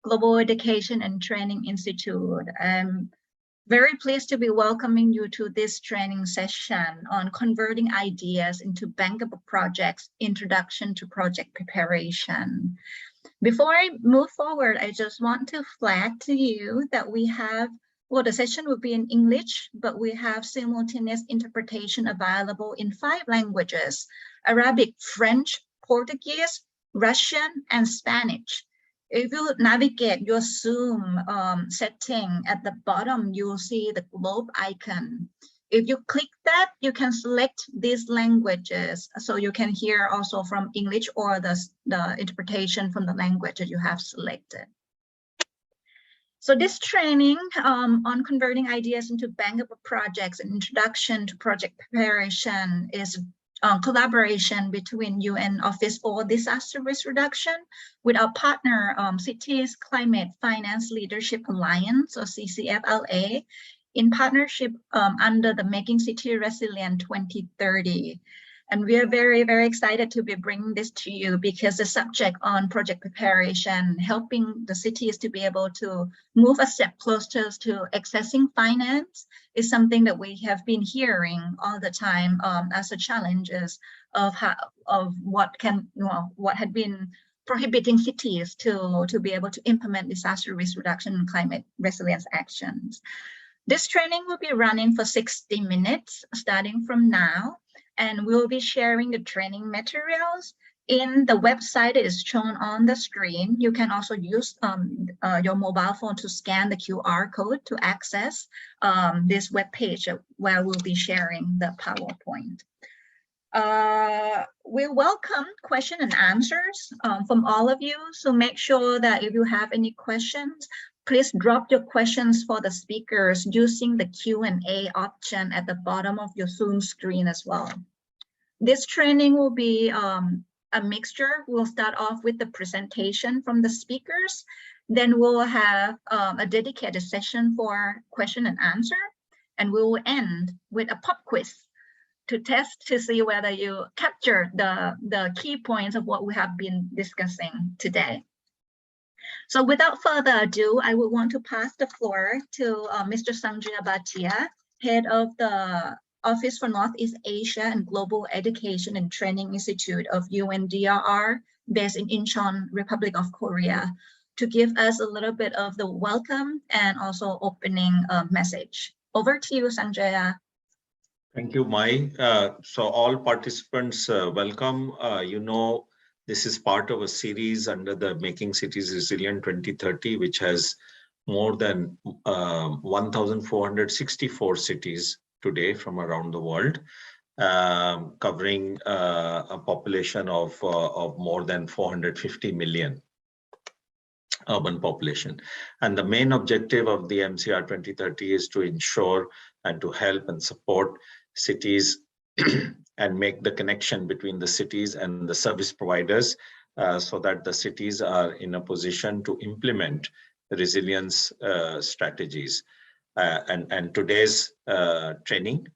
Global Education and Training Institute. I'm very pleased to be welcoming you to this training session on converting ideas into bankable projects, introduction to project preparation. Before I move forward, I just want to flag to you that we have, well, the session will be in English, but we have simultaneous interpretation available in 5 languages: Arabic, French, Portuguese, Russian, and Spanish. If you navigate your Zoom setting at the bottom, you'll see the globe icon. If you click that, you can select these languages, so you can hear also from English or the interpretation from the language that you have selected. So this training on converting ideas into bankable projects and introduction to project preparation is collaboration between UN Office for Disaster Risk Reduction with our partner Cities Climate Finance Leadership Alliance, or CCFLA, in partnership under the Making City Resilient 2030. And we are very, very excited to be bringing this to you because the subject on project preparation, helping the cities to be able to move a step closer to accessing finance, is something that we have been hearing all the time as a challenges of what had been prohibiting cities to be able to implement disaster risk reduction and climate resilience actions. This training will be running for 60 minutes starting from now. And we'll be sharing the training materials in the website that is shown on the screen. You can also use your mobile phone to scan the QR code to access this webpage where we'll be sharing the PowerPoint. We welcome questions and answers from all of you. So make sure that if you have any questions, please drop your questions for the speakers using the Q&A option at the bottom of your Zoom screen as well. This training will be a mixture. We'll start off with the presentation from the speakers. Then we'll have a dedicated session for question and answer. And we will end with a pop quiz to test to see whether you capture the key points of what we have been discussing today. So without further ado, I would want to pass the floor to Mr. Sanjaya Bhatia, head of the Office for Northeast Asia and Global Education and Training Institute of UNDRR, based in Incheon, Republic of Korea, to give us a little bit of the welcome and also opening message. Over to you, Sanjaya. Thank you, Mai. So all participants, welcome. This is part of a series under the Making Cities Resilient 2030, which has more than 1,464 cities today from around the world, covering a population of more than 450 million urban population. And the main objective of the MCR 2030 is to ensure and to help and support cities and make the connection between the cities and the service providers so that the cities are in a position to implement resilience strategies. And today's training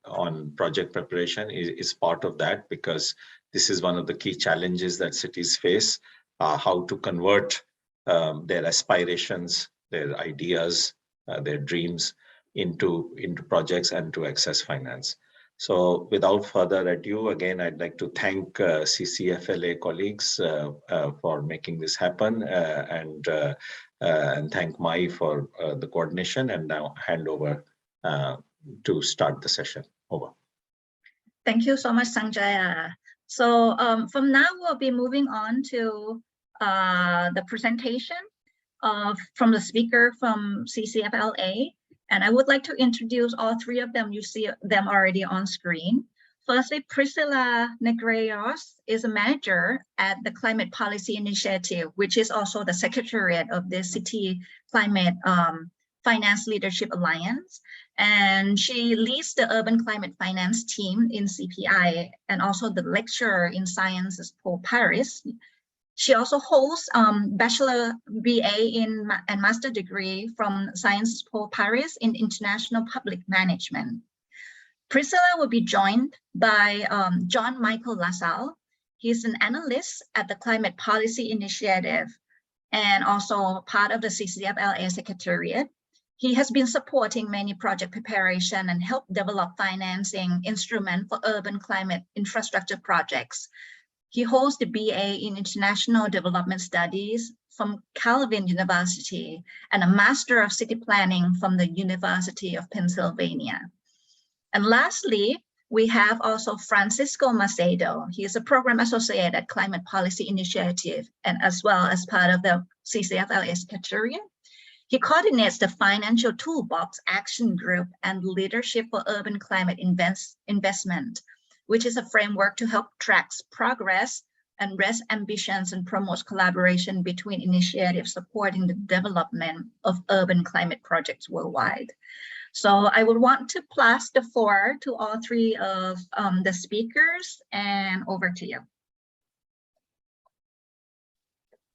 on project preparation is part of that, because this is one of the key challenges that cities face, how to convert their aspirations, their ideas, their dreams into projects and to access finance. So without further ado, again, I'd like to thank CCFLA colleagues for making this happen and thank Mai for the coordination, and now hand over to start the session. Over. Thank you so much, Sanjaya. So from now, we'll be moving on to the presentation from the speaker from CCFLA. And I would like to introduce all 3 of them. You see them already on screen. Firstly, Priscilla Negreiros is a manager at the Climate Policy Initiative, which is also the secretariat of the City Climate Finance Leadership Alliance. And she leads the Urban Climate Finance team in CPI and also the lecturer in Sciences Po Paris. She also holds Bachelor BA and Master degree from Sciences Po Paris in International Public Management. Priscilla will be joined by John Michael LaSalle. He's an analyst at the Climate Policy Initiative. and also part of the CCFLA Secretariat. He has been supporting many project preparation and helped develop financing instruments for urban climate infrastructure projects. He holds the BA in International Development Studies from Calvin University and a Master of City Planning from the University of Pennsylvania. And lastly, we have also Francisco Macedo. He is a program associate at Climate Policy Initiative and as well as part of the CCFLA Secretariat. He coordinates the Financial Toolbox Action Group and Leadership for Urban Climate Investment, which is a framework to help track progress and raise ambitions and promote collaboration between initiatives supporting the development of urban climate projects worldwide. So I would want to pass the floor to all three of the speakers, and over to you.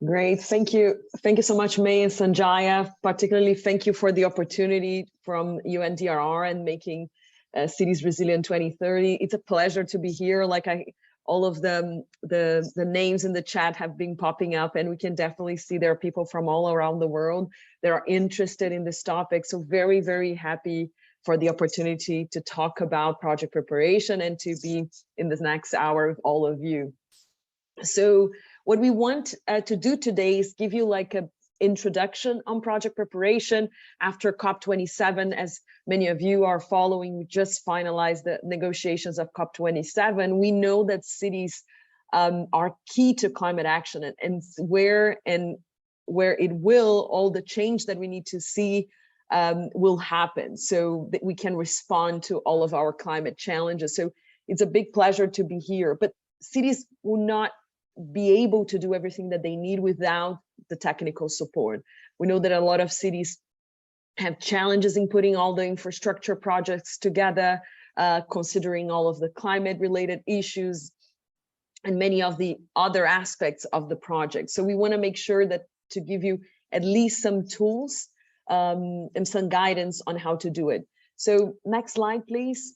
Great, thank you. Thank you so much, May and Sanjaya. Particularly, thank you for the opportunity from UNDRR and making Cities Resilient 2030. It's a pleasure to be here. Like all of the names in the chat have been popping up, and we can definitely see there are people from all around the world that are interested in this topic. So very, very happy for the opportunity to talk about project preparation and to be in this next hour with all of you. So what we want to do today is give you like an introduction on project preparation after COP27. As many of you are following, we just finalized the negotiations of COP27. We know that cities are key to climate action, and where it will, all the change that we need to see will happen so that we can respond to all of our climate challenges. So it's a big pleasure to be here, but cities will not be able to do everything that they need without the technical support. We know that a lot of cities have challenges in putting all the infrastructure projects together, considering all of the climate related issues and many of the other aspects of the project. So we want to make sure that to give you at least some tools and some guidance on how to do it. So next slide, please.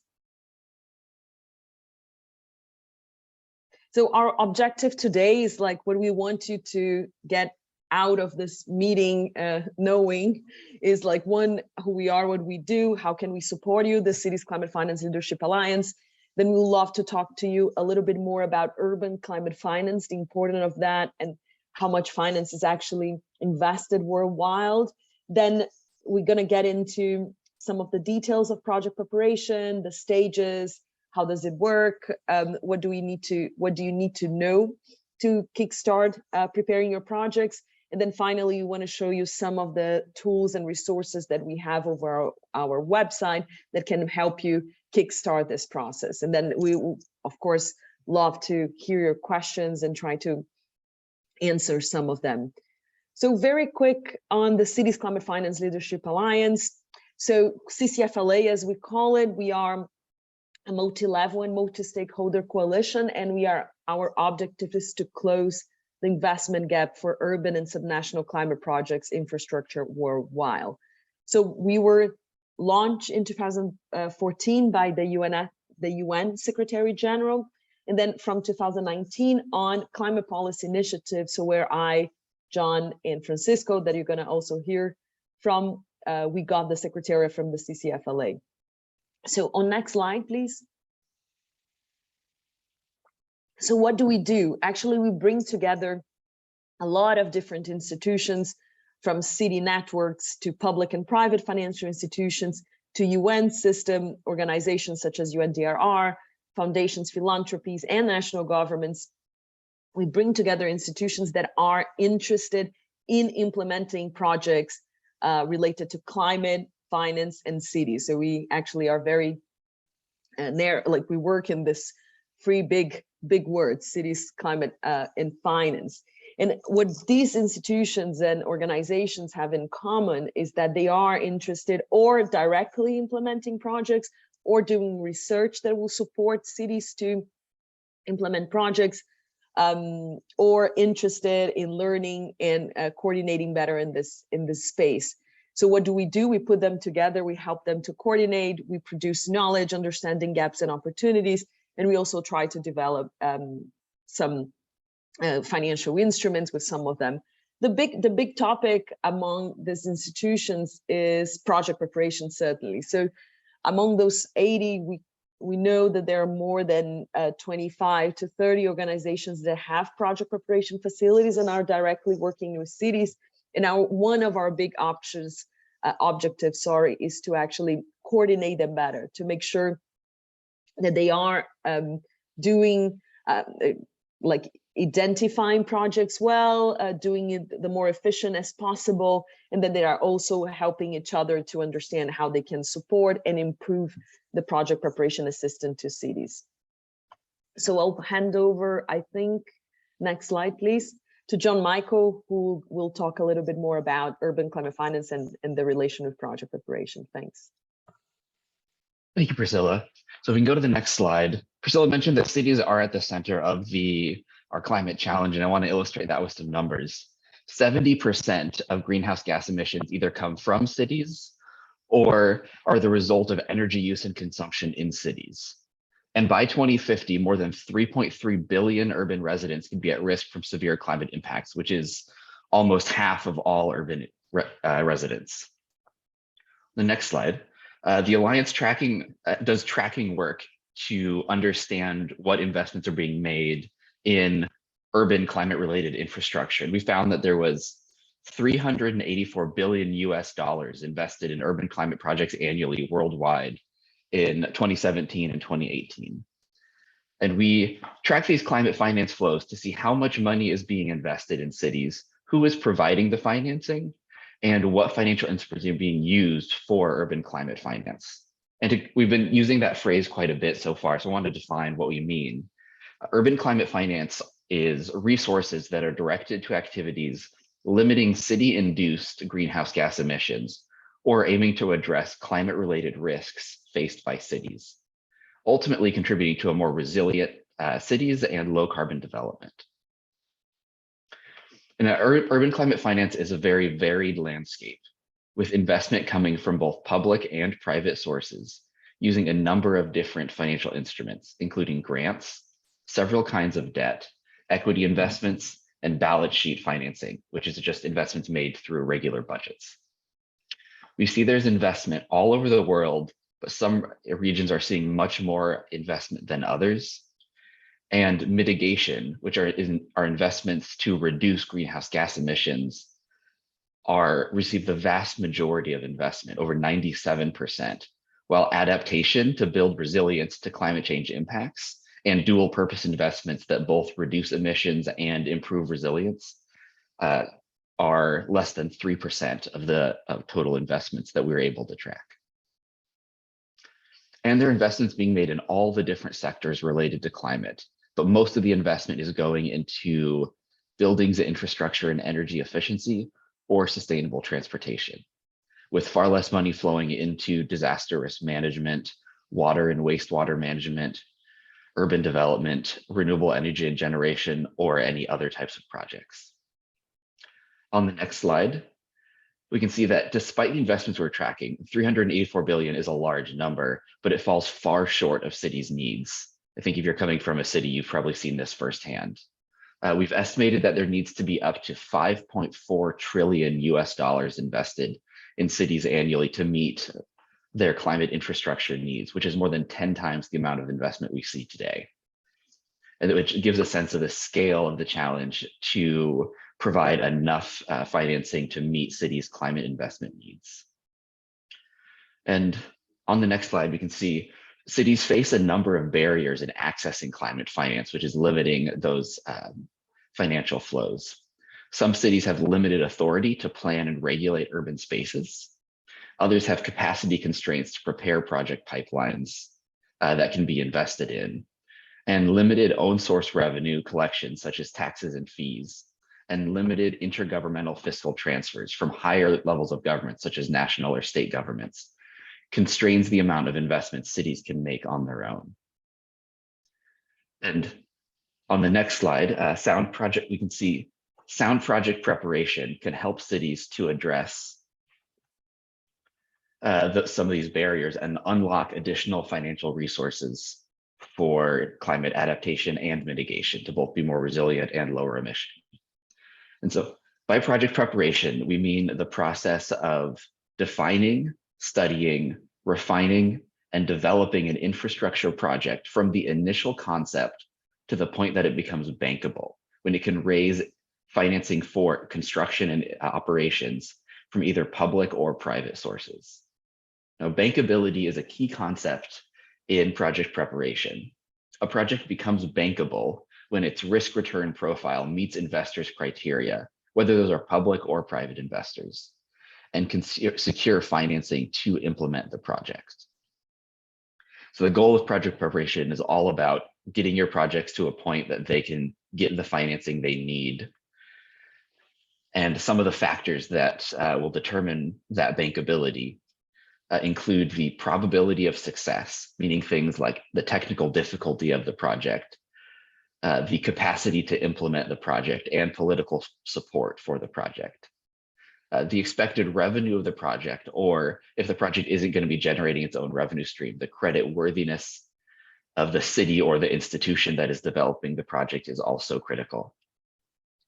So our objective today is like what we want you to get out of this meeting knowing is like, one, who we are, what we do, how can we support you, the Cities Climate Finance Leadership Alliance. Then we'll love to talk to you a little bit more about urban climate finance, the importance of that, and how much finance is actually invested worldwide. Then we're going to get into some of the details of project preparation, the stages, how does it work, what do you need to know to kickstart preparing your projects. And then finally, we want to show you some of the tools and resources that we have over our website that can help you kickstart this process. And then we will, of course, love to hear your questions and try to answer some of them. So very quick on the Cities Climate Finance Leadership Alliance. So CCFLA, as we call it, we are a multi-level and multi-stakeholder coalition, and our objective is to close the investment gap for urban and subnational climate projects infrastructure worldwide. So we were launched in 2014 by the UN Secretary General, and then from 2019 on climate policy initiatives, so where I, John, and Francisco, that you're going to also hear from, we got the secretariat from the CCFLA. So on next slide, please. So what do we do? Actually, we bring together a lot of different institutions, from city networks to public and private financial institutions to UN system organizations such as UNDRR, foundations, philanthropies, and national governments. We bring together institutions that are interested in implementing projects related to climate, finance, and cities. So we actually are very we work in this three big words: cities, climate, and finance. And what these institutions and organizations have in common is that they are interested or directly implementing projects or doing research that will support cities to implement projects, or interested in learning and coordinating better in this space. So what do? We put them together, we help them to coordinate, we produce knowledge, understanding gaps and opportunities, and we also try to develop some financial instruments with some of them the big topic among these institutions is project preparation, certainly. So among those 80, we know that there are more than 25 to 30 organizations that have project preparation facilities and are directly working with cities. And one of our big objectives, is to actually coordinate them better, to make sure that they are doing like identifying projects well, doing it the more efficient as possible, and then they are also helping each other to understand how they can support and improve the project preparation assistance to cities. So I'll hand over, I think, next slide, please, to John Michael, who will talk a little bit more about urban climate finance and the relation with project preparation. Thanks. Thank you, Priscilla. So we can go to the next slide. Priscilla mentioned that cities are at the center of our climate challenge, and I want to illustrate that with some numbers. 70% of greenhouse gas emissions either come from cities or are the result of energy use and consumption in cities. And by 2050, more than 3.3 billion urban residents can be at risk from severe climate impacts, which is almost half of all urban residents. The next slide. The Alliance does tracking work to understand what investments are being made in urban climate-related infrastructure. And we found that there was $384 billion invested in urban climate projects annually worldwide in 2017 and 2018. And we track these climate finance flows to see how much money is being invested in cities, who is providing the financing, and what financial instruments are being used for urban climate finance. And we've been using that phrase quite a bit so far, so I want to define what we mean. Urban climate finance is resources that are directed to activities limiting city-induced greenhouse gas emissions or aiming to address climate-related risks faced by cities, ultimately contributing to a more resilient cities and low-carbon development. And urban climate finance is a very varied landscape, with investment coming from both public and private sources, using a number of different financial instruments, including grants, several kinds of debt, equity investments, and balance sheet financing, which is just investments made through regular budgets. We see there's investment all over the world, but some regions are seeing much more investment than others. And mitigation, which are investments to reduce greenhouse gas emissions, receive the vast majority of investment, over 97%, while adaptation to build resilience to climate change impacts and dual purpose investments that both reduce emissions and improve resilience are less than 3% of total investments that we're able to track. And there are investments being made in all the different sectors related to climate, but most of the investment is going into buildings, infrastructure, and energy efficiency or sustainable transportation, with far less money flowing into disaster risk management, water and wastewater management, urban development, renewable energy and generation, or any other types of projects. On the next slide, we can see that despite the investments we're tracking, 384 billion is a large number, but it falls far short of cities' needs. I think if you're coming from a city, you've probably seen this firsthand. We've estimated that there needs to be up to $5.4 trillion invested in cities annually to meet their climate infrastructure needs, which is more than 10 times the amount of investment we see today. And which gives a sense of the scale of the challenge to provide enough financing to meet cities' climate investment needs. And on the next slide, we can see cities face a number of barriers in accessing climate finance, which is limiting those financial flows. Some cities have limited authority to plan and regulate urban spaces. Others have capacity constraints to prepare project pipelines that can be invested in, and limited own source revenue collections such as taxes and fees, and limited intergovernmental fiscal transfers from higher levels of government such as national or state governments constrains the amount of investment cities can make on their own. And on the next slide, we can see sound project preparation can help cities to address some of these barriers and unlock additional financial resources for climate adaptation and mitigation to both be more resilient and lower emission. And so By project preparation, we mean the process of defining, studying, refining, and developing an infrastructure project from the initial concept to the point that it becomes bankable, when it can raise financing for construction and operations from either public or private sources. Now, bankability is a key concept in project preparation. A project becomes bankable when its risk-return profile meets investors' criteria, whether those are public or private investors, and can secure financing to implement the project. So the goal of project preparation is all about getting your projects to a point that they can get the financing they need. And some of the factors that will determine that bankability include the probability of success, meaning things like the technical difficulty of the project, the capacity to implement the project, and political support for the project. The expected revenue of the project, or if the project isn't going to be generating its own revenue stream, the credit worthiness of the city or the institution that is developing the project is also critical.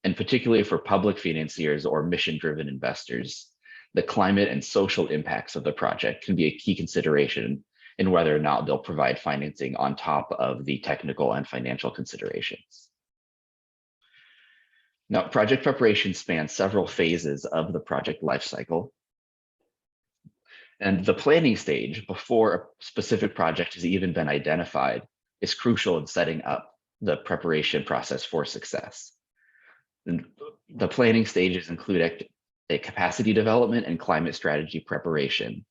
And particularly for public financiers or mission-driven investors, the climate and social impacts of the project can be a key consideration in whether or not they'll provide financing on top of the technical and financial considerations. Now, project preparation spans several phases of the project lifecycle. And the planning stage, before a specific project has even been identified, is crucial in setting up the preparation process for success. And the planning stages include a capacity development and climate strategy preparation.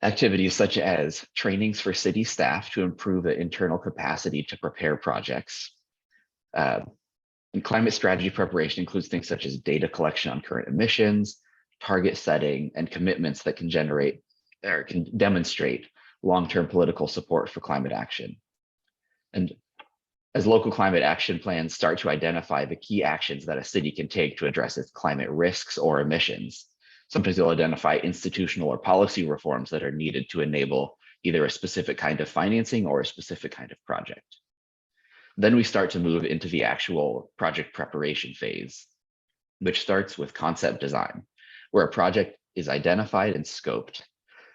Activities such as trainings for city staff to improve the internal capacity to prepare projects. And climate strategy preparation includes things such as data collection on current emissions, target setting, and commitments that can generate or can demonstrate long-term political support for climate action. And as local climate action plans start to identify the key actions that a city can take to address its climate risks or emissions, sometimes they'll identify institutional or policy reforms that are needed to enable either a specific kind of financing or a specific kind of project. Then we start to move into the actual project preparation phase, which starts with concept design, where a project is identified and scoped,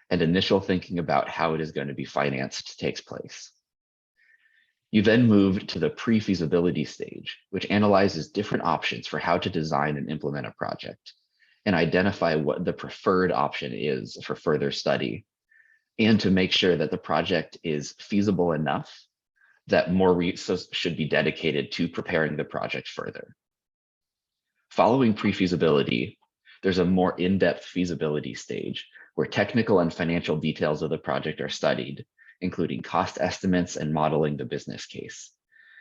and initial thinking about how it is going to be financed takes place. You then move to the pre-feasibility stage, which analyzes different options for how to design and implement a project, and identify what the preferred option is for further study, and to make sure that the project is feasible enough that more resources should be dedicated to preparing the project further. Following pre-feasibility, there's a more in-depth feasibility stage where technical and financial details of the project are studied, including cost estimates and modeling the business case.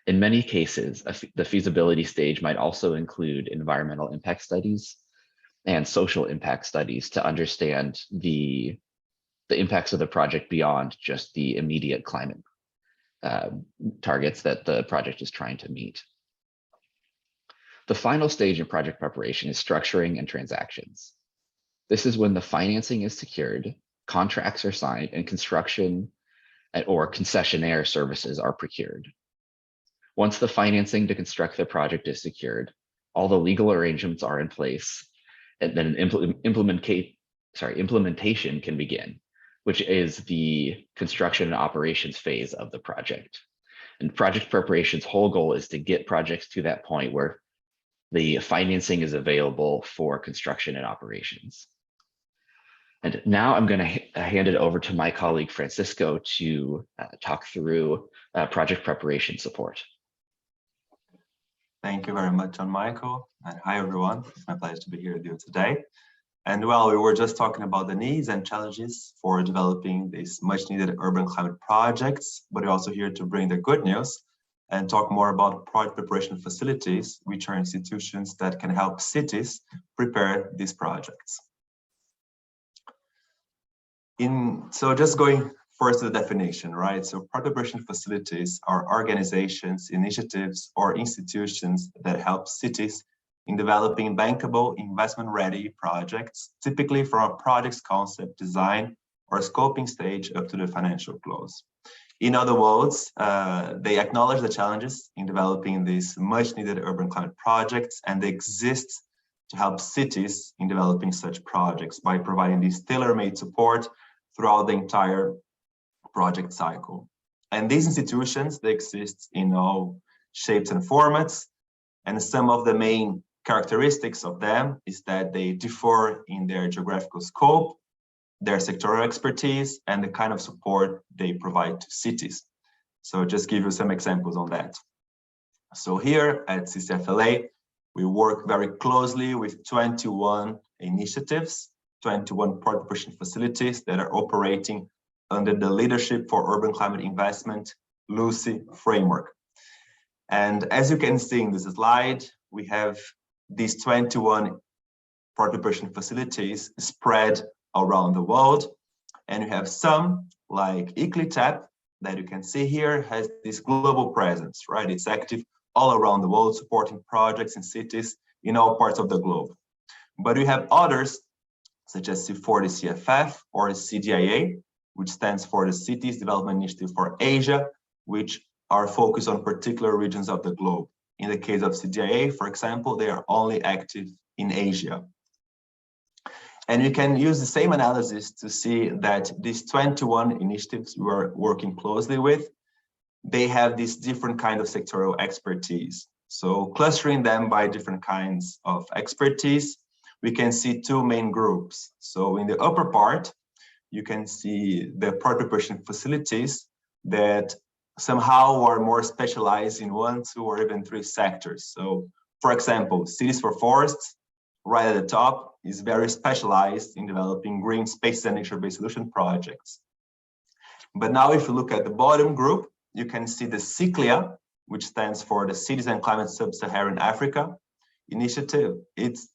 In many cases, the feasibility stage might also include environmental impact studies and social impact studies to understand the impacts of the project beyond just the immediate climate targets that the project is trying to meet. The final stage in project preparation is structuring and transactions. This is when the financing is secured, contracts are signed, and construction or concessionaire services are procured. Once the financing to construct the project is secured, all the legal arrangements are in place, and then implementation can begin, which is the construction and operations phase of the project. And project preparation's whole goal is to get projects to that point where the financing is available for construction and operations. And now I'm going to hand it over to my colleague Francisco to talk through project preparation support. Thank you very much, John Michael. And hi, everyone. It's my pleasure to be here with you today. And well, we were just talking about the needs and challenges for developing these much needed urban climate projects, but we're also here to bring the good news and talk more about project preparation facilities, which are institutions that can help cities prepare these projects. So just going first to the definition, right? So project preparation facilities are organizations, initiatives, or institutions that help cities in developing bankable, investment-ready projects, typically from a project's concept, design, or scoping stage up to the financial close. In other words, they acknowledge the challenges in developing these much needed urban climate projects, and they exist to help cities in developing such projects by providing this tailor-made support throughout the entire project cycle. And these institutions, they exist in all shapes and formats, and some of the main characteristics of them is that they differ in their geographical scope, their sectoral expertise, and the kind of support they provide to cities. So just give you some examples on that. So here at CCFLA, we work very closely with 21 initiatives, 21 partnership facilities that are operating under the Leadership for Urban Climate Investment, LUCI framework. And as you can see in this slide, we have these 21 partnership facilities spread around the world. And you have some like ICLITAP that you can see here has this global presence, right? It's active all around the world, supporting projects in cities in all parts of the globe. But we have others such as C40CFF or CDIA, which stands for the Cities Development Initiative for Asia, which are focused on particular regions of the globe. In the case of CDIA, for example, they are only active in Asia. And you can use the same analysis to see that these 21 initiatives we're working closely with, they have this different kind of sectoral expertise. So clustering them by different kinds of expertise, we can see two main groups. So in the upper part, you can see the partnership facilities that somehow are more specialized in 1, 2, or even 3 sectors. So for example, Cities for Forests, right at the top, is very specialized in developing green spaces and nature-based solution projects. But now if you look at the bottom group, you can see the CICLIA, which stands for the Cities and Climate Sub-Saharan Africa initiative. It's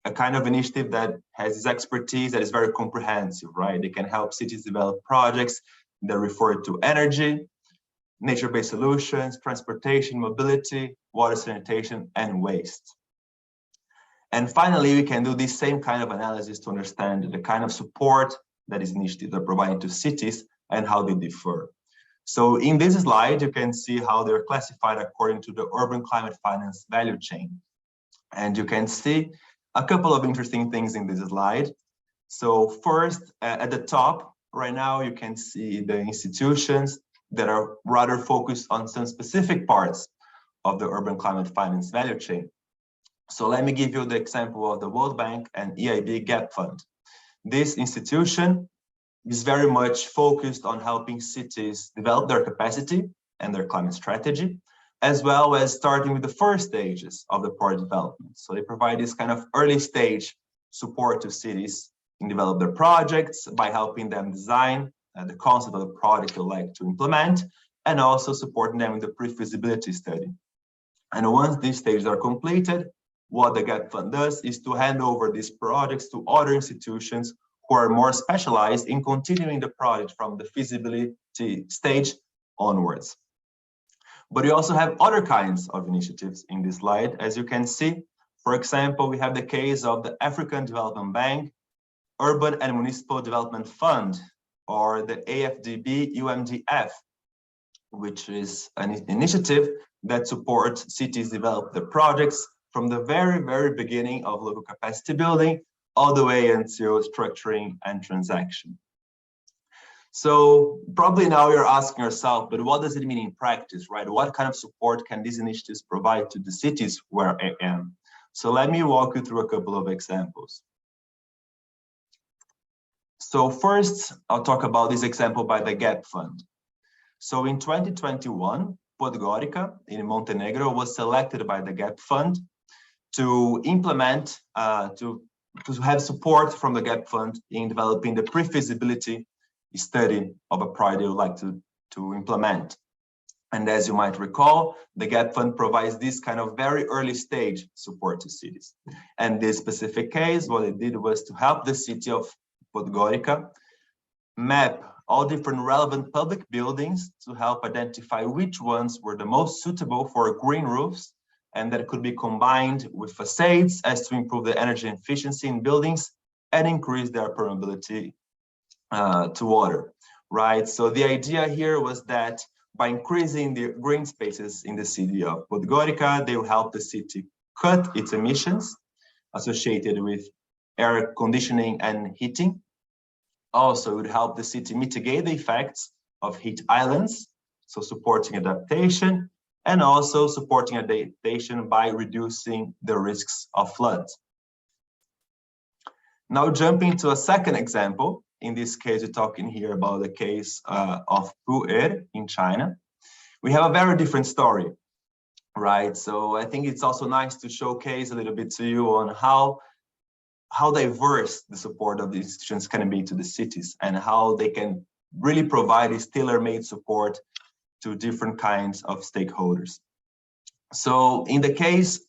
a kind of initiative that has this expertise that is very comprehensive, right? They can help cities develop projects that refer to energy, nature-based solutions, transportation, mobility, water sanitation, and waste. And finally, we can do this same kind of analysis to understand the kind of support that these initiatives are providing to cities and how they differ. So in this slide, you can see how they're classified according to the urban climate finance value chain. And you can see a couple of interesting things in this slide. So first, at the top, right now, you can see the institutions that are rather focused on some specific parts of the urban climate finance value chain. So let me give you the example of the World Bank and EIB GAP Fund. This institution is very much focused on helping cities develop their capacity and their climate strategy, as well as starting with the first stages of the project development. So they provide this kind of early stage support to cities in develop their projects by helping them design the concept of the project they'd like to implement, and also supporting them in the pre-feasibility study. And once these stages are completed, what the GAP Fund does is to hand over these projects to other institutions who are more specialized in continuing the project from the feasibility stage onwards. But we also have other kinds of initiatives in this slide. As you can see, for example, we have the case of the African Development Bank, Urban and Municipal Development Fund, or the AFDB-UMDF, which is an initiative that supports cities develop their projects from the very, very beginning of local capacity building all the way until structuring and transaction. So probably now you're asking yourself, but what does it mean in practice, right? What kind of support can these initiatives provide to the cities where I am? So let me walk you through a couple of examples. So first, I'll talk about this example by the GAP Fund. So in 2021, Podgorica in Montenegro was selected by the GAP Fund to implement, to have support from the GAP Fund in developing the pre-feasibility study of a project they would like to implement. And as you might recall, the GAP Fund provides this kind of very early stage support to cities. And this specific case, what it did was to help the city of Podgorica map all different relevant public buildings to help identify which ones were the most suitable for green roofs, and that could be combined with facades as to improve the energy efficiency in buildings and increase their permeability to water. right? So the idea here was that by increasing the green spaces in the city of Podgorica, they will help the city cut its emissions associated with air conditioning and heating. Also, it would help the city mitigate the effects of heat islands, so supporting adaptation, and also supporting adaptation by reducing the risks of floods. Now, jumping to a second example, in this case, we're talking here about the case of Pu'er in China. We have a very different story, right? So I think it's also nice to showcase a little bit to you on how diverse the support of the institutions can be to the cities and how they can really provide this tailor-made support to different kinds of stakeholders. So in the case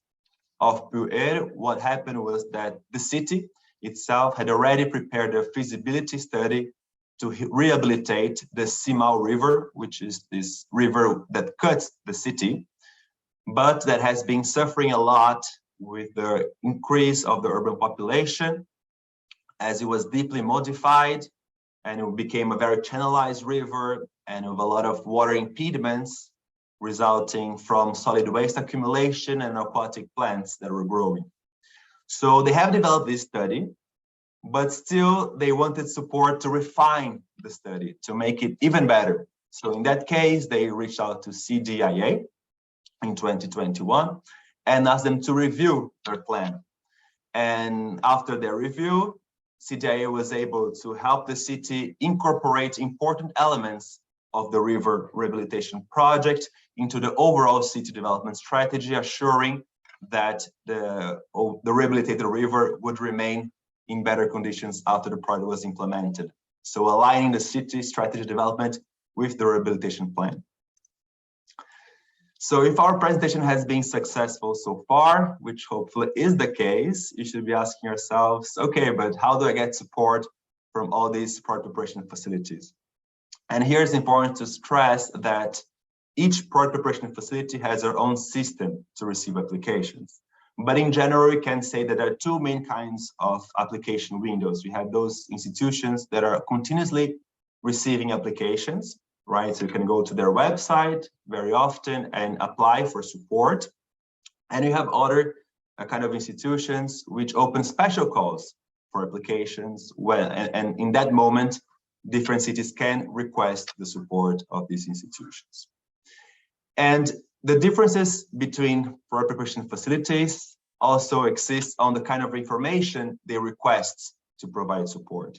of Pu'er, what happened was that the city itself had already prepared a feasibility study to rehabilitate the Simao River, which is this river that cuts the city, but that has been suffering a lot with the increase of the urban population, as it was deeply modified and it became a very channelized river and with a lot of water impediments resulting from solid waste accumulation and aquatic plants that were growing. So they have developed this study, but still they wanted support to refine the study, to make it even better. So in that case, they reached out to CDIA in 2021 and asked them to review their plan. And after their review, CDIA was able to help the city incorporate important elements of the river rehabilitation project into the overall city development strategy, assuring that the rehabilitated river would remain in better conditions after the project was implemented. So aligning the city strategy development with the rehabilitation plan. So if our presentation has been successful so far, which hopefully is the case, you should be asking yourselves, okay, but how do I get support from all these project operation facilities? And here it's important to stress that each project operation facility has their own system to receive applications. But in general, we can say that there are two main kinds of application windows. We have those institutions that are continuously receiving applications, right? So you can go to their website very often and apply for support. And you have other kind of institutions which open special calls for applications and in that moment, different cities can request the support of these institutions. And the differences between project preparation facilities also exist on the kind of information they request to provide support.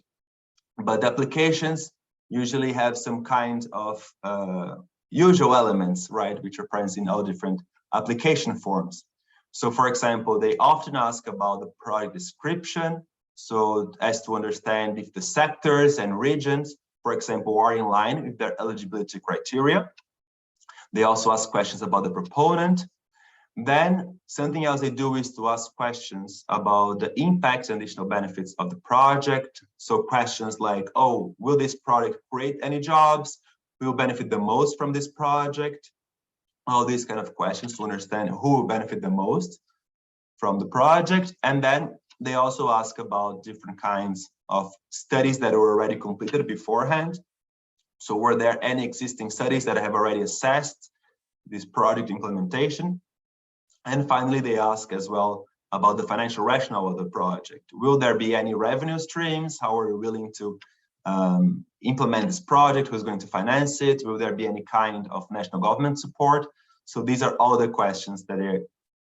But the applications usually have some kind of usual elements, right, which are present in all different application forms. So for example, they often ask about the project description, so as to understand if the sectors and regions, for example, are in line with their eligibility criteria. They also ask questions about the proponent. Then something else they do is to ask questions about the impacts and additional benefits of the project. So questions like, oh, will this project create any jobs? Who will benefit the most from this project? All these kind of questions to understand who will benefit the most from the project. And then they also ask about different kinds of studies that were already completed beforehand. So were there any existing studies that have already assessed this project implementation? And finally, they ask as well about the financial rationale of the project. Will there be any revenue streams? How are you willing to implement this project? Who's going to finance it? Will there be any kind of national government support? So these are all the questions that they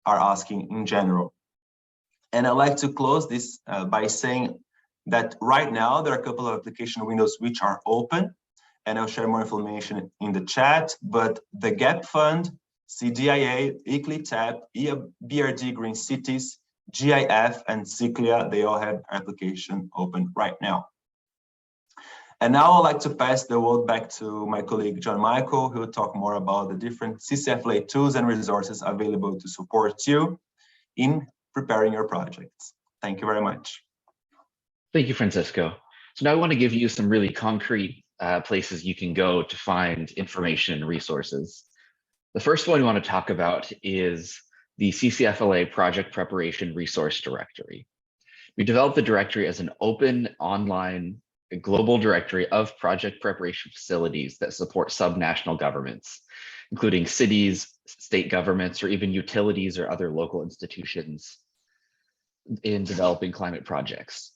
are asking in general. And I'd like to close this by saying that right now there are a couple of application windows which are open, and I'll share more information in the chat, but the GAP Fund, CDIA, ICLI-TAP, BRD Green Cities, GIF, and CICLIA, they all have application open right now. And now I'd like to pass the word back to my colleague, John Michael, who will talk more about the different CCFLA tools and resources available to support you in preparing your projects. Thank you very much. Thank you, Francisco. So now I want to give you some really concrete places you can go to find information and resources. The first one we want to talk about is the CCFLA Project Preparation Resource Directory. We developed the directory as an open online a global directory of project preparation facilities that support subnational governments, including cities, state governments, or even utilities or other local institutions in developing climate projects.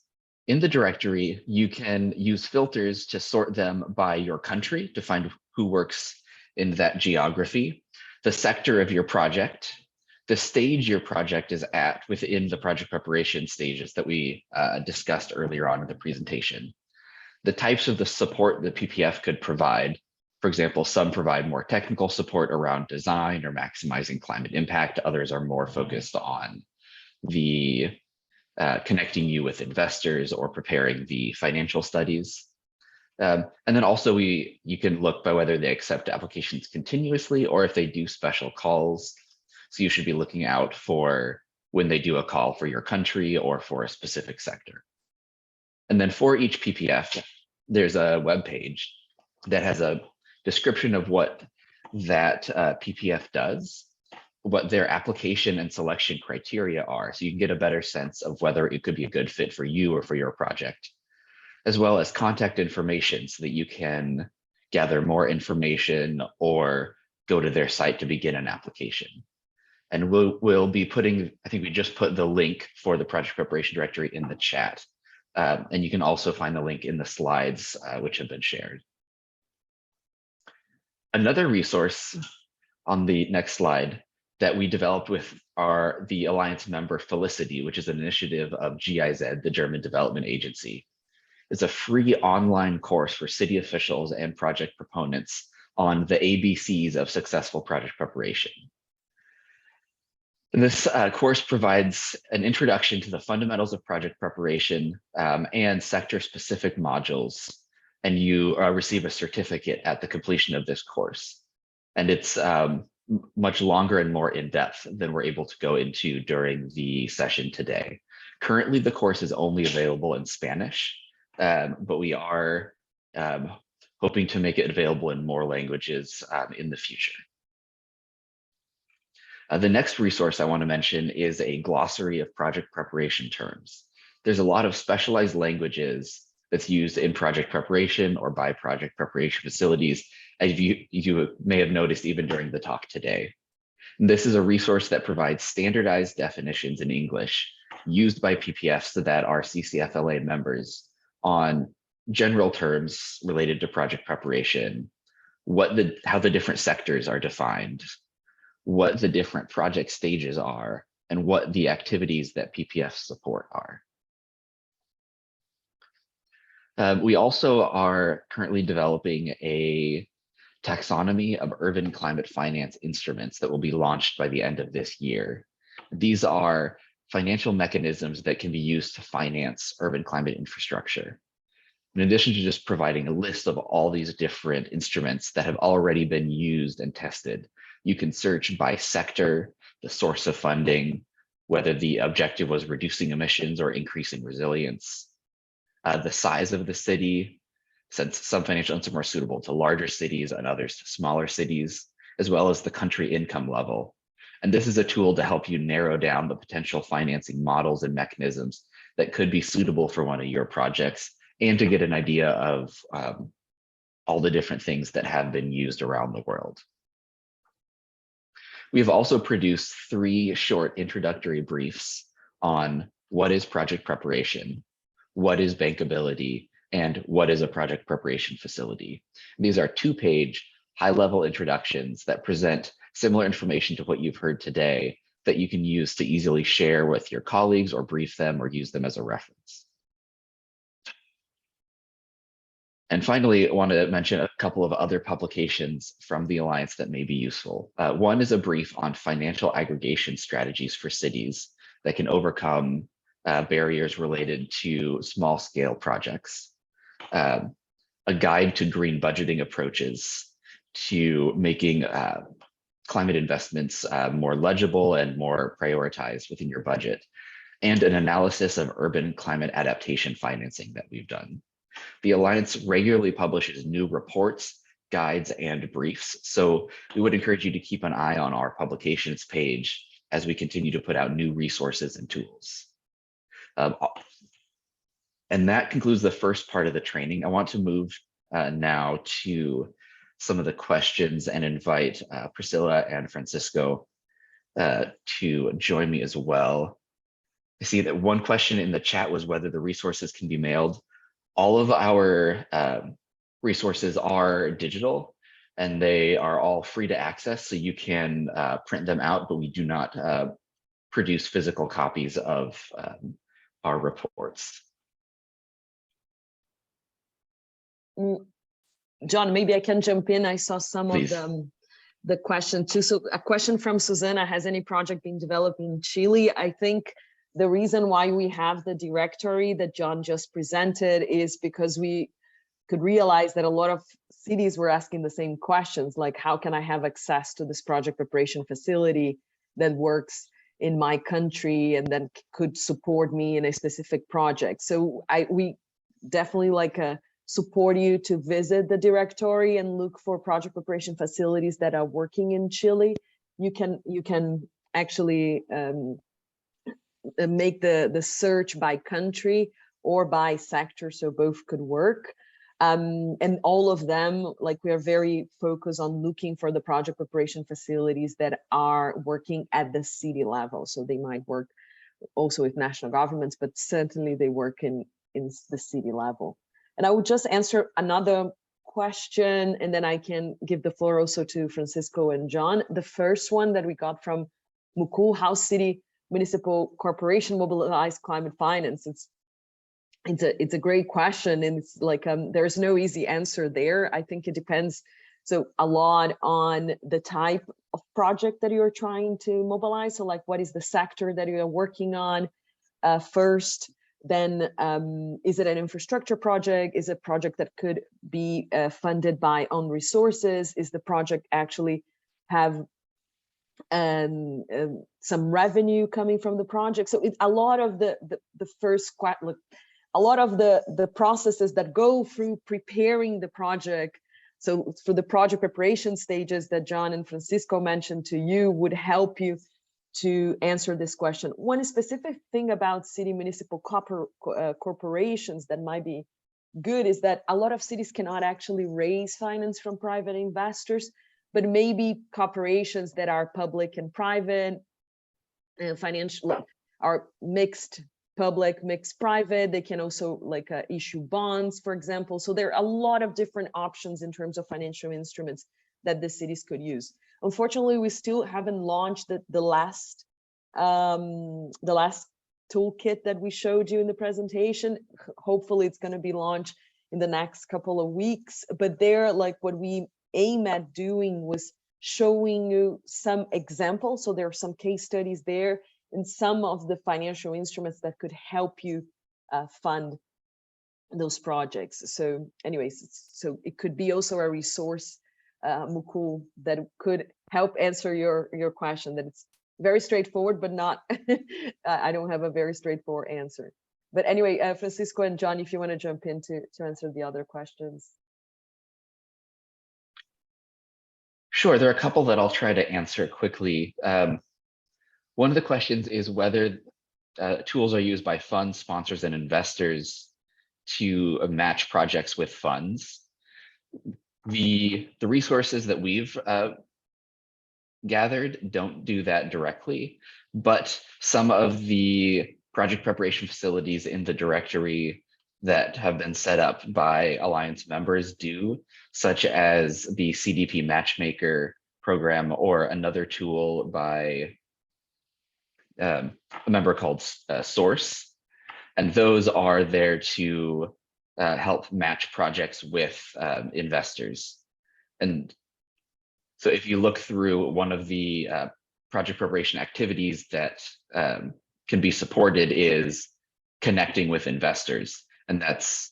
In the directory, you can use filters to sort them by your country to find who works in that geography, the sector of your project, the stage your project is at within the project preparation stages that we discussed earlier on in the presentation, the types of the support the PPF could provide. For example, some provide more technical support around design or maximizing climate impact. Others are more focused on the connecting you with investors or preparing the financial studies. And then also you can look by whether they accept applications continuously or if they do special calls. So you should be looking out for when they do a call for your country or for a specific sector. And then for each PPF, there's a web page that has a description of what that PPF does, what their application and selection criteria are, so you can get a better sense of whether it could be a good fit for you or for your project, as well as contact information so that you can gather more information or go to their site to begin an application. And we'll be putting, I think we just put the link for the project preparation directory in the chat. And you can also find the link in the slides which have been shared. Another resource on the next slide that we developed with the Alliance member Felicity, which is an initiative of GIZ, the German Development Agency. It's a free online course for city officials and project proponents on the ABCs of successful project preparation. And this course provides an introduction to the fundamentals of project preparation and sector-specific modules, and you receive a certificate at the completion of this course. And it's much longer and more in-depth than we're able to go into during the session today. Currently, the course is only available in Spanish, but we are hoping to make it available in more languages in the future. The next resource I want to mention is a glossary of project preparation terms. There's a lot of specialized languages that's used in project preparation or by project preparation facilities, as you may have noticed even during the talk today. This is a resource that provides standardized definitions in English used by PPF so that our CCFLA members on general terms related to project preparation, how the different sectors are defined, what the different project stages are, and what the activities that PPF support are. We also are currently developing a taxonomy of urban climate finance instruments that will be launched by the end of this year. These are financial mechanisms that can be used to finance urban climate infrastructure. In addition to just providing a list of all these different instruments that have already been used and tested, you can search by sector, the source of funding, whether the objective was reducing emissions or increasing resilience, the size of the city, since some financial instruments are more suitable to larger cities and others to smaller cities, as well as the country income level. And this is a tool to help you narrow down the potential financing models and mechanisms that could be suitable for one of your projects, and to get an idea of all the different things that have been used around the world. We've also produced 3 short introductory briefs on what is project preparation, what is bankability, and what is a project preparation facility. These are 2-page high-level introductions that present similar information to what you've heard today that you can use to easily share with your colleagues or brief them or use them as a reference. And finally, I want to mention a couple of other publications from the Alliance that may be useful. One is a brief on financial aggregation strategies for cities that can overcome barriers related to small-scale projects. A guide to green budgeting approaches to making climate investments more legible and more prioritized within your budget, and an analysis of urban climate adaptation financing that we've done. The Alliance regularly publishes new reports, guides, and briefs, so we would encourage you to keep an eye on our publications page as we continue to put out new resources and tools. And that concludes the first part of the training. I want to move now to some of the questions and invite Priscilla and Francisco to join me as well. I see that one question in the chat was whether the resources can be mailed. All of our resources are digital and they are all free to access, so you can print them out, but we do not produce physical copies of our reports. John, maybe I can jump in. I saw some Please. of the question too. So a question from Susanna: has any project been developed in Chile? I think the reason why we have the directory that John just presented is because we could realize that a lot of cities were asking the same questions, like how can I have access to this project preparation facility that works in my country and then could support me in a specific project. So we definitely support you to visit the directory and look for project preparation facilities that are working in Chile. You can actually make the search by country or by sector, so both could work. And all of them, we are very focused on looking for the project preparation facilities that are working at the city level. So they might work also with national governments, but certainly they work in the city level. And I would just answer another question, and then I can give the floor also to Francisco and John. The first one that we got from Mukul: how city municipal corporation mobilize climate finance? It's a great question, and it's there's no easy answer there. I think it depends a lot on the type of project that you're trying to mobilize. So what is the sector that you're working on first? Then is it an infrastructure project? Is it a project that could be funded by own resources? Is the project actually have some revenue coming from the project? So it's a lot of the first a lot of the processes that go through preparing the project. So for the project preparation stages that John and Francisco mentioned to you would help you to answer this question. One specific thing about city municipal corporations that might be good is that a lot of cities cannot actually raise finance from private investors, but maybe corporations that are public and private, financial are mixed public, mixed private. They can also issue bonds, for example. So there are a lot of different options in terms of financial instruments that the cities could use. Unfortunately, we still haven't launched the last toolkit that we showed you in the presentation. Hopefully it's going to be launched in the next couple of weeks. But there, what we aim at doing was showing you some examples. So there are some case studies there and some of the financial instruments that could help you fund those projects. So anyways, so it could be also a resource, Mukul, that could help answer your question. That it's very straightforward, but not, I don't have a very straightforward answer. But anyway, Francisco and John, if you want to jump in to answer the other questions. Sure, there are a couple that I'll try to answer quickly. One of the questions is whether tools are used by funds, sponsors, and investors to match projects with funds. The resources that we've gathered don't do that directly, but some of the project preparation facilities in the directory that have been set up by Alliance members do, such as the CDP Matchmaker program or another tool by a member called Source. And those are there to help match projects with investors. And so if you look through one of the project preparation activities that can be supported is connecting with investors. And that's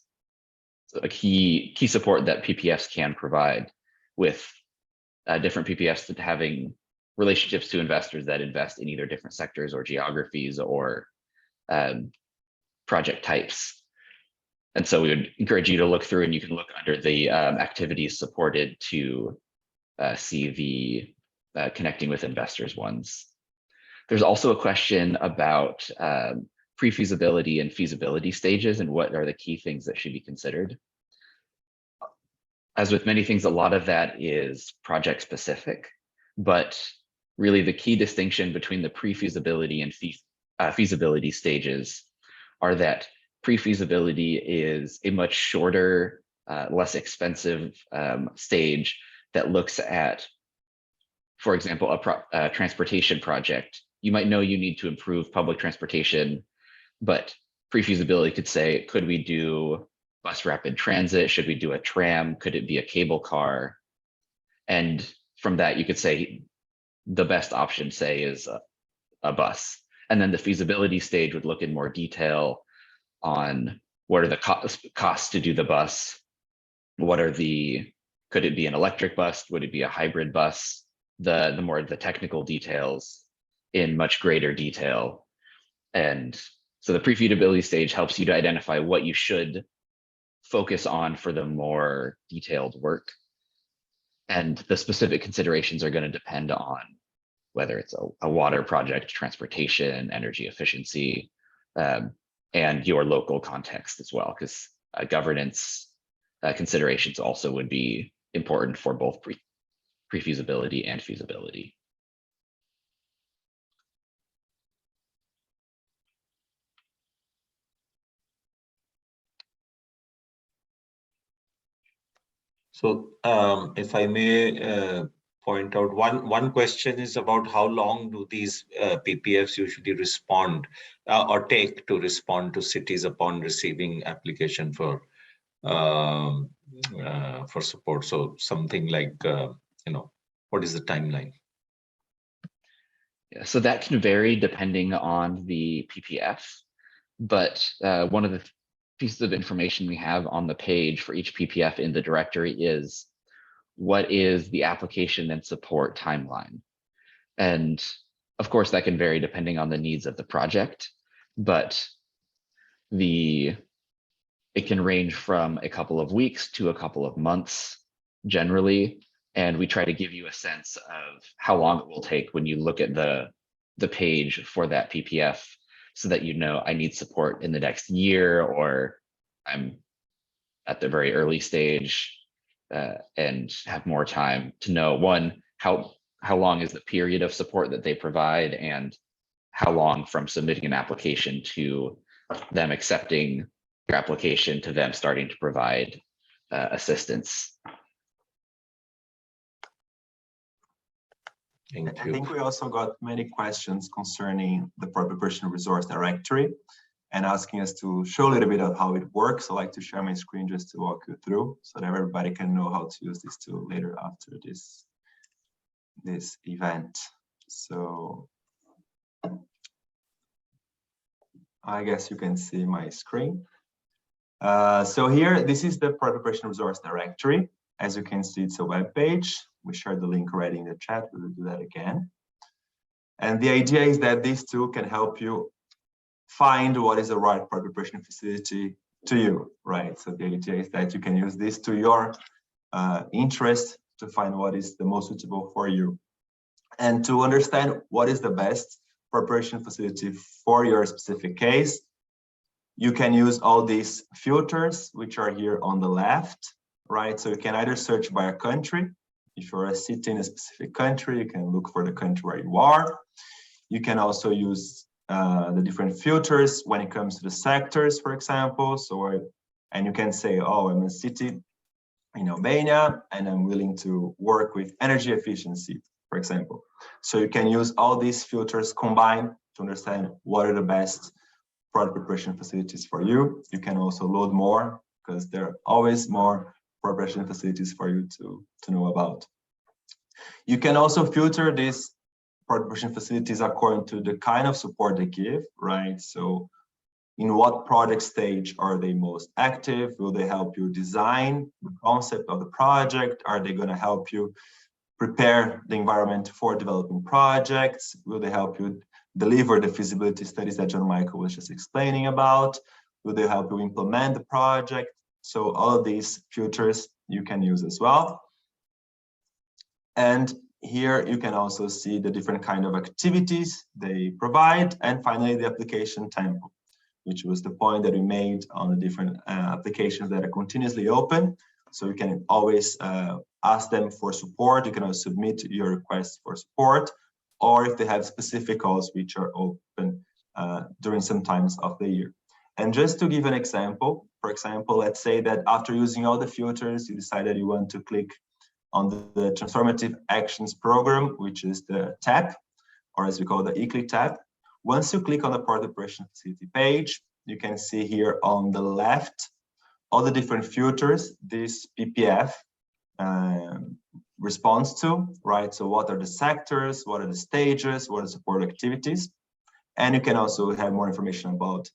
a key support that PPFs can provide, with different PPFs that having relationships to investors that invest in either different sectors or geographies or project types. And so we would encourage you to look through, and you can look under the activities supported to see the connecting with investors ones. There's also a question about pre-feasibility and feasibility stages and what are the key things that should be considered. As with many things, a lot of that is project specific, but really the key distinction between the pre-feasibility and feasibility stages are that pre-feasibility is a much shorter, less expensive stage that looks at, for example, a transportation project. You might know you need to improve public transportation, but pre-feasibility could say, could we do bus rapid transit? Should we do a tram? Could it be a cable car? And from that, you could say the best option, say, is a bus. And then the feasibility stage would look in more detail on what are the costs to do the bus? What are could it be an electric bus? Would it be a hybrid bus? The more the technical details in much greater detail. And so the pre-feasibility stage helps you to identify what you should focus on for the more detailed work. And the specific considerations are going to depend on whether it's a water project, transportation, energy efficiency, and your local context as well, because governance considerations also would be important for both pre-feasibility and feasibility. So if I may point out, one question is about how long do these PPFs usually respond or take to respond to cities upon receiving application for support? So something like, what is the timeline? Yeah, so that can vary depending on the PPF, but one of the pieces of information we have on the page for each PPF in the directory is what is the application and support timeline. And of course, that can vary depending on the needs of the project, but it can range from a couple of weeks to a couple of months generally. And we try to give you a sense of how long it will take when you look at the page for that PPF, so that you know I need support in the next year, or I'm at the very early stage and have more time to know, one, how long is the period of support that they provide, and how long from submitting an application to them accepting your application to them starting to provide assistance. I think we also got many questions concerning the Preparation Resource Directory and asking us to show a little bit of how it works. I'd like to share my screen just to walk you through so that everybody can know how to use this tool later after this event. So I guess you can see my screen. So here, this is the Preparation Resource Directory. As you can see, it's a web page. We shared the link already in the chat. We will do that again. And the idea is that this tool can help you find what is the right preparation facility to you, right? So the idea is that you can use this to your interest to find what is the most suitable for you. And to understand what is the best preparation facility for your specific case, you can use all these filters, which are here on the left, right? So you can either search by a country. If you're a city in a specific country, you can look for the country where you are. You can also use the different filters when it comes to the sectors, for example. And you can say, oh, I'm a city in Albania, and I'm willing to work with energy efficiency, for example. So you can use all these filters combined to understand what are the best product preparation facilities for you. You can also load more, because there are always more preparation facilities for you to know about. You can also filter these preparation facilities according to the kind of support they give, right? So in what project stage are they most active? Will they help you design the concept of the project? Are they going to help you prepare the environment for developing projects? Will they help you deliver the feasibility studies that John Michael was just explaining about? Will they help you implement the project? So all of these filters you can use as well. And here you can also see the different kind of activities they provide, and finally the application tempo. which was the point that we made on the different applications that are continuously open. So you can always ask them for support. You can also submit your requests for support, or if they have specific calls which are open during some times of the year. And just to give an example, for example, let's say that after using all the filters, you decide that you want to click on the Transformative Actions Program, which is the tab, or as we call the ECLI tab. Once you click on the Port Operation Facility page, you can see here on the left all the different filters this PPF responds to, right? So what are the sectors, what are the stages, what are the support activities? And you can also have more information about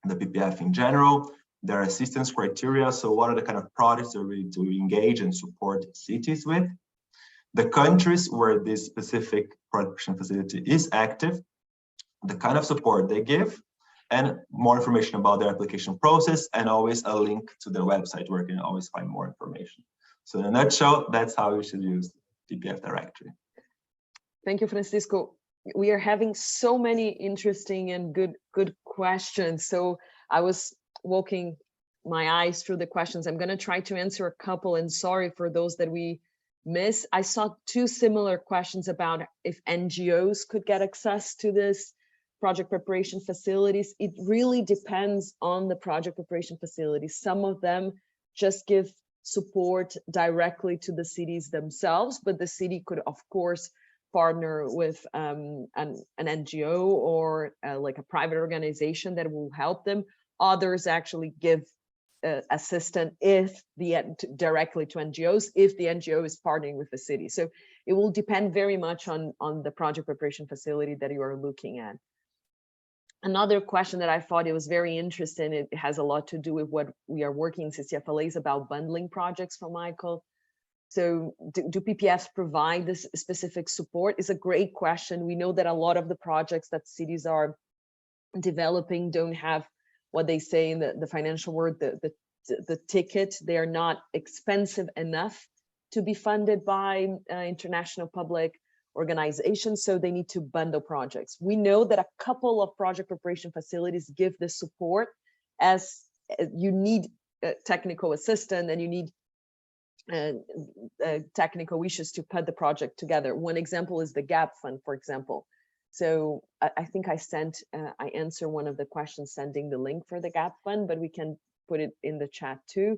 the PPF in general, their assistance criteria. So what are the kind of projects that we do engage and support cities with? The countries where this specific production facility is active, the kind of support they give, and more information about their application process, and always a link to their website where you can always find more information. So in a nutshell, that's how you should use the PPF directory. Thank you, Francisco. We are having so many interesting and good questions. So I was walking my eyes through the questions. I'm going to try to answer a couple, and sorry for those that we miss. I saw two similar questions about if NGOs could get access to this project preparation facilities. It really depends on the project preparation facilities. Some of them just give support directly to the cities themselves, but the city could, of course, partner with an NGO or like a private organization that will help them. Others actually give assistance directly to NGOs if the NGO is partnering with the city. So it will depend very much on the project preparation facility that you are looking at. Another question that I thought it was very interesting, it has a lot to do with what we are working in CCFLA, is about bundling projects from Michael. So do PPFs provide this specific support? Is a great question. We know that a lot of the projects that cities are developing don't have what they say in the financial word, the ticket. They are not expensive enough to be funded by international public organizations, so they need to bundle projects. We know that a couple of project preparation facilities give the support as you need technical assistance and you need technical wishes to put the project together. One example is the GAP fund, for example. So I think I answer one of the questions sending the link for the GAP fund, but we can put it in the chat too.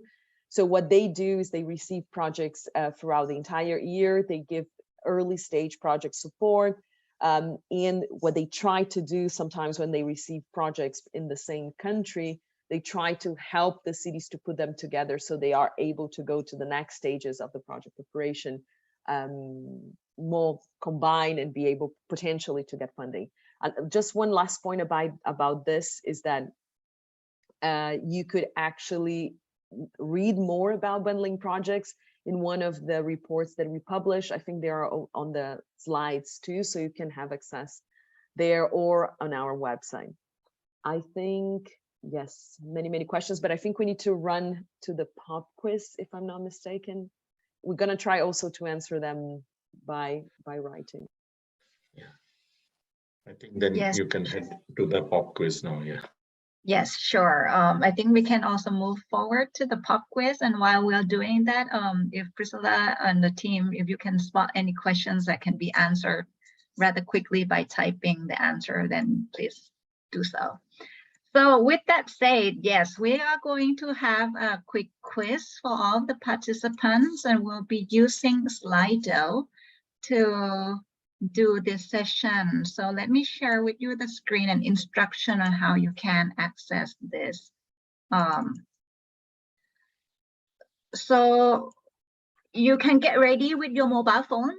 So what they do is they receive projects throughout the entire year. They give early stage project support. And what they try to do sometimes when they receive projects in the same country, they try to help the cities to put them together so they are able to go to the next stages of the project preparation more combined and be able potentially to get funding. And just one last point about this is that you could actually read more about bundling projects in one of the reports that we publish. I think they are on the slides too, so you can have access there or on our website. I think, yes, many questions, but I think we need to run to the pop quiz, if I'm not mistaken. We're going to try also to answer them by writing. Yeah, I think then yes. You can head to the pop quiz now. Yeah. Yes, sure. I think we can also move forward to the pop quiz. And while we're doing that, if Priscilla and the team, if you can spot any questions that can be answered rather quickly by typing the answer, then please do so. So with that said, yes, we are going to have a quick quiz for all the participants, and we'll be using Slido to do this session. So let me share with you the screen and instruction on how you can access this. So you can get ready with your mobile phone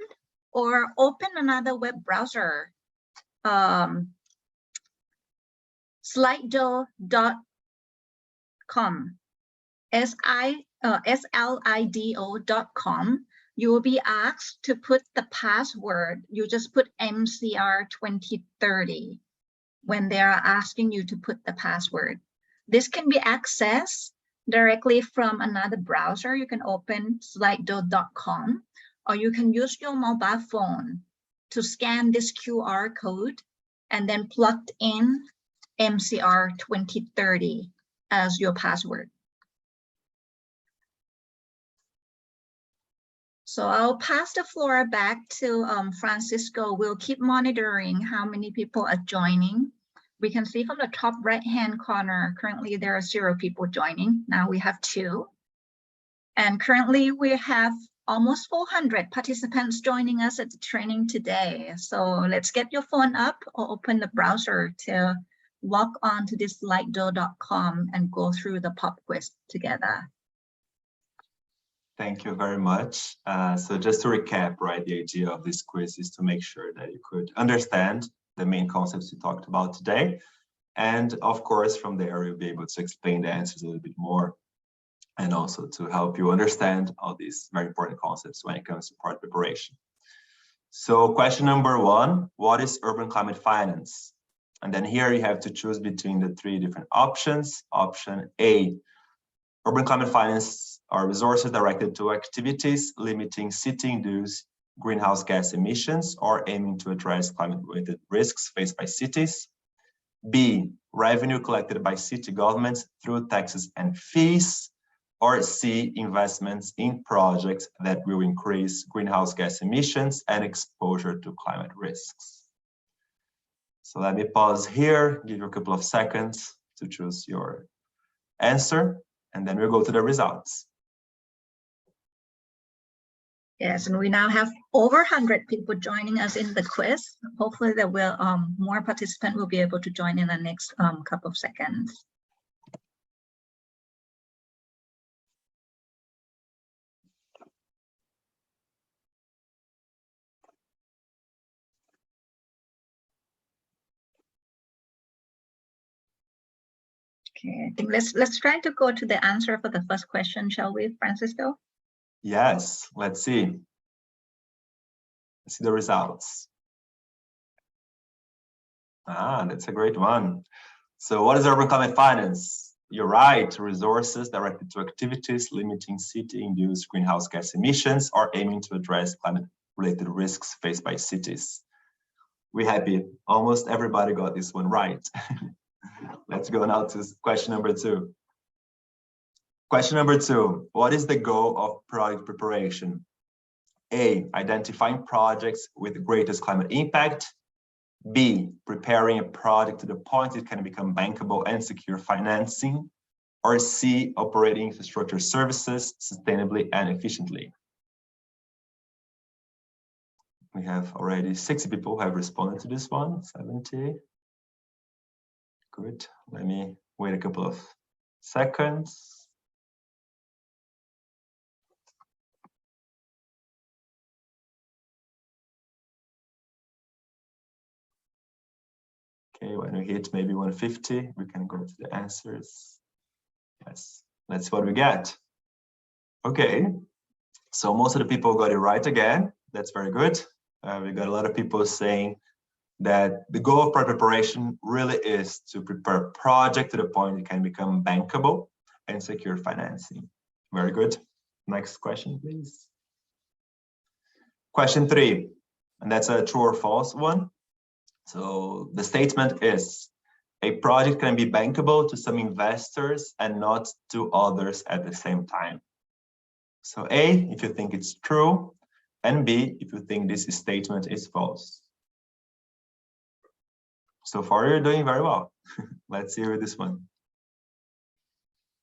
or open another web browser. Slido.com, SLIDO.com. You will be asked to put the password. You just put MCR2030 when they are asking you to put the password. This can be accessed directly from another browser. You can open slido.com, or you can use your mobile phone to scan this QR code and then plug in MCR2030 as your password. So I'll pass the floor back to Francisco. We'll keep monitoring how many people are joining. We can see from the top right-hand corner, currently there are 0 people joining. Now we have 2. And currently we have almost 400 participants joining us at the training today. So let's get your phone up or open the browser to log on to this slido.com and go through the pop quiz together. Thank you very much. So just to recap, right, the idea of this quiz is to make sure that you could understand the main concepts we talked about today. And of course, from there, you'll be able to explain the answers a little bit more, and also to help you understand all these very important concepts when it comes to project preparation. So question number 1, what is urban climate finance? And then here you have to choose between the 3 different options. Option A, urban climate finance are resources directed to activities limiting city-induced greenhouse gas emissions or aiming to address climate-related risks faced by cities. B, revenue collected by city governments through taxes and fees. Or C, investments in projects that will increase greenhouse gas emissions and exposure to climate risks. So let me pause here, give you a couple of seconds to choose your answer, and then we'll go to the results. Yes, and we now have over 100 people joining us in the quiz. Hopefully there will more participants will be able to join in the next couple of seconds. Okay, I think let's try to go to the answer for the first question, shall we, Francisco? Yes, let's see. Let's see the results. That's a great one. So what is urban climate finance? You're right, resources directed to activities limiting city-induced greenhouse gas emissions or aiming to address climate-related risks faced by cities. We're happy, almost everybody got this one right. Let's go now to question number 2. Question number 2, what is the goal of project preparation? A, identifying projects with the greatest climate impact. B, preparing a project to the point it can become bankable and secure financing. Or C, operating infrastructure services sustainably and efficiently. We have already 60 people who have responded to this one, 70. Good, let me wait a couple of seconds. Okay, when we hit maybe 150, we can go to the answers. Yes, that's what we get. Okay, so most of the people got it right again. That's very good. We got a lot of people saying that the goal of project preparation really is to prepare a project to the point it can become bankable and secure financing. Very good. Next question, please. Question 3, and that's a true or false one. So the statement is, a project can be bankable to some investors and not to others at the same time. So A, if you think it's true, and B, if you think this statement is false. So far, you're doing very well. Let's see with this one.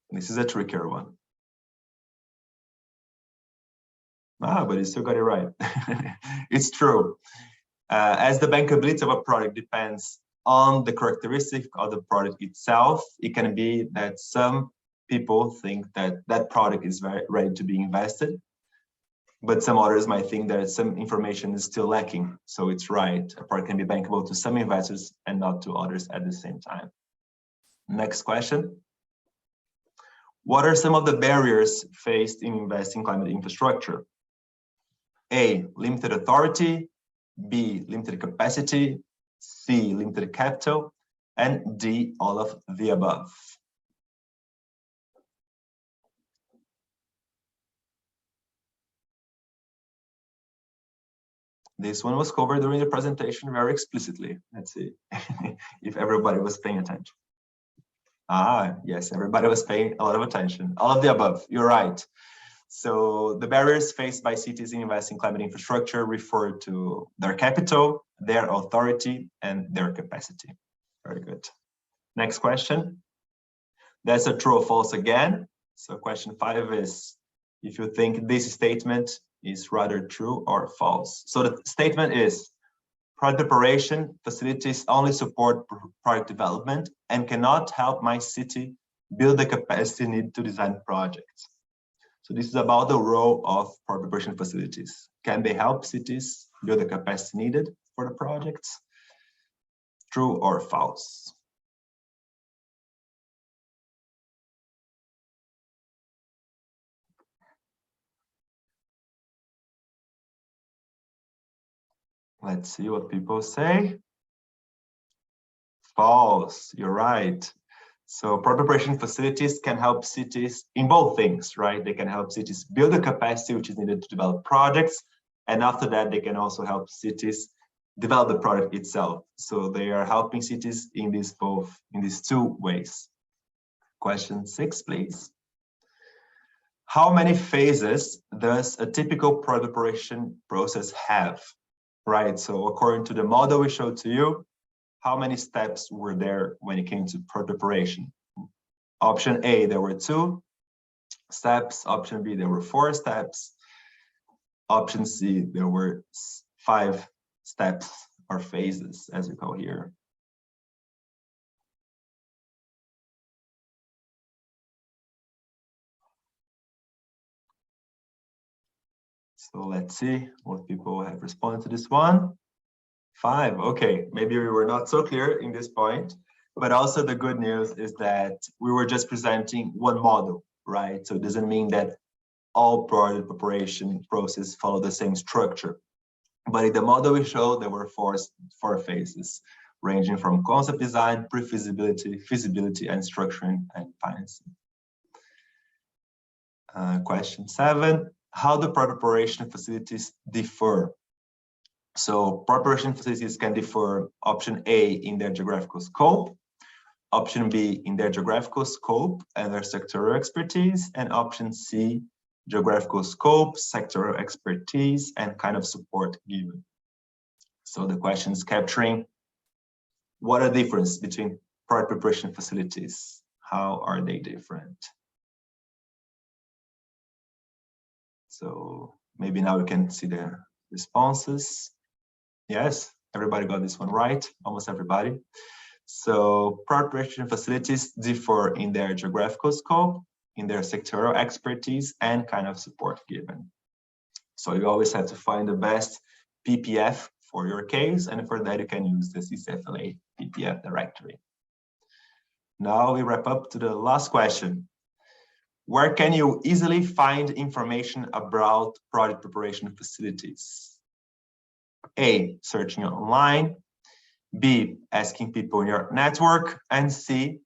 This is a trickier one. But you still got it right. It's true. As the bankability of a product depends on the characteristic of the product itself, it can be that some people think that that product is very ready to be invested, but some others might think that some information is still lacking. So it's right, a product can be bankable to some investors and not to others at the same time. Next question. What are some of the barriers faced in investing in climate infrastructure? A, limited authority. B, limited capacity. C, limited capital. And D, all of the above. This one was covered during the presentation very explicitly. Let's see if everybody was paying attention. Ah, yes, everybody was paying a lot of attention. All of the above, you're right. So the barriers faced by cities in investing in climate infrastructure refer to their capital, their authority, and their capacity. Very good. Next question. That's a true or false again. So question 5 is if you think this statement is rather true or false. So the statement is project preparation facilities only support project development and cannot help my city build the capacity needed to design projects. So this is about the role of project preparation facilities. Can they help cities build the capacity needed for the projects? True or false? Let's see what people say. False, you're right. So project preparation facilities can help cities in both things, right? They can help cities build the capacity which is needed to develop projects. And after that, they can also help cities develop the product itself. So they are helping cities in these two ways. Question 6, please. How many phases does a typical project preparation process have? Right, so according to the model we showed to you, how many steps were there when it came to project preparation? Option A, there were 2 steps. Option B, there were 4 steps. Option C, there were 5 steps or phases, as we call here. So let's see what people have responded to this one. 5, okay, maybe we were not so clear in this point, but also the good news is that we were just presenting one model, right? So it doesn't mean that all project preparation processes follow the same structure. But in the model we showed, there were four phases, ranging from concept design, pre-feasibility, feasibility, and structuring and financing. Question 7, how do project preparation facilities differ? So preparation facilities can differ, option A, in their geographical scope, option B, in their geographical scope and their sectoral expertise, and option C, geographical scope, sectoral expertise, and kind of support given. So the question is capturing what are the difference between project preparation facilities? How are they different? So maybe now we can see the responses. Yes, everybody got this one right, almost everybody. So project preparation facilities differ in their geographical scope, in their sectoral expertise, and kind of support given. So you always have to find the best PPF for your case, and for that you can use the CCFLA PPF directory. Now we wrap up to the last question. Where can you easily find information about project preparation facilities? A, searching online, B, asking people in your network, and C,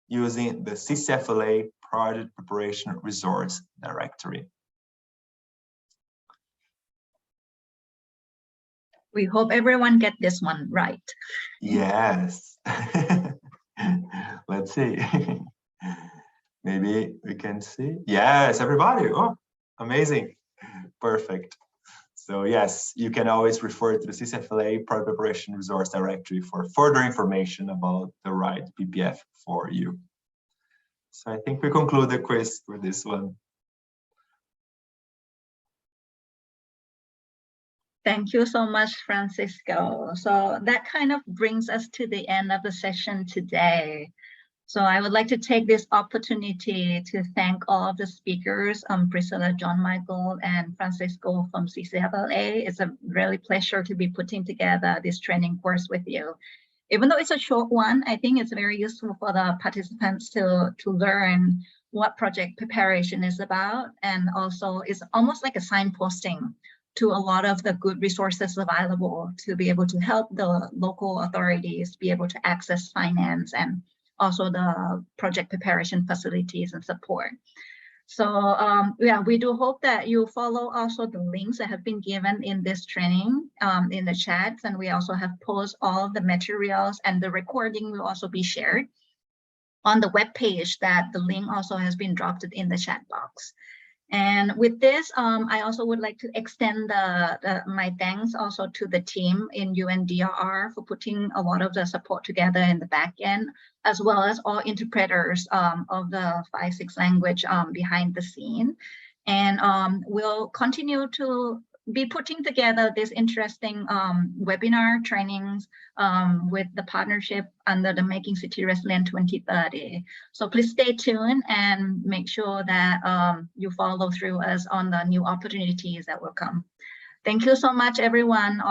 using the CCFLA Project Preparation Resource Directory. We hope everyone get this one right. Yes. Let's see. Maybe we can see. Yes, everybody. Oh, amazing. Perfect. So yes, you can always refer to the CCFLA Project Preparation Resource Directory for further information about the right PPF for you. So I think we conclude the quiz for this one. Thank you so much, Francisco. So that kind of brings us to the end of the session today. So I would like to take this opportunity to thank all of the speakers, Priscilla, John Michael, and Francisco from CCFLA. It's a really pleasure to be putting together this training course with you. Even though it's a short one, I think it's very useful for the participants to learn what project preparation is about. And also it's almost like a signposting to a lot of the good resources available to be able to help the local authorities be able to access finance and also the project preparation facilities and support. So yeah, we do hope that you follow also the links that have been given in this training in the chats, and we also have posted all of the materials, and the recording will also be shared on the web page that the link also has been dropped in the chat box. And with this, I also would like to extend my thanks also to the team in UNDRR for putting a lot of the support together in the back end, as well as all interpreters of the 5-6 language behind the scene. And we'll continue to be putting together this interesting webinar trainings with the partnership under the Making City Resilient 2030. So please stay tuned and make sure that you follow through us on the new opportunities that will come. Thank you so much, everyone,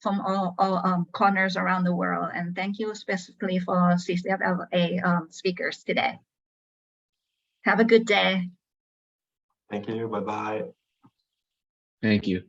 from all corners around the world. And thank you specifically for CCFLA speakers today. Have a good day. Thank you. Bye-bye. Thank you.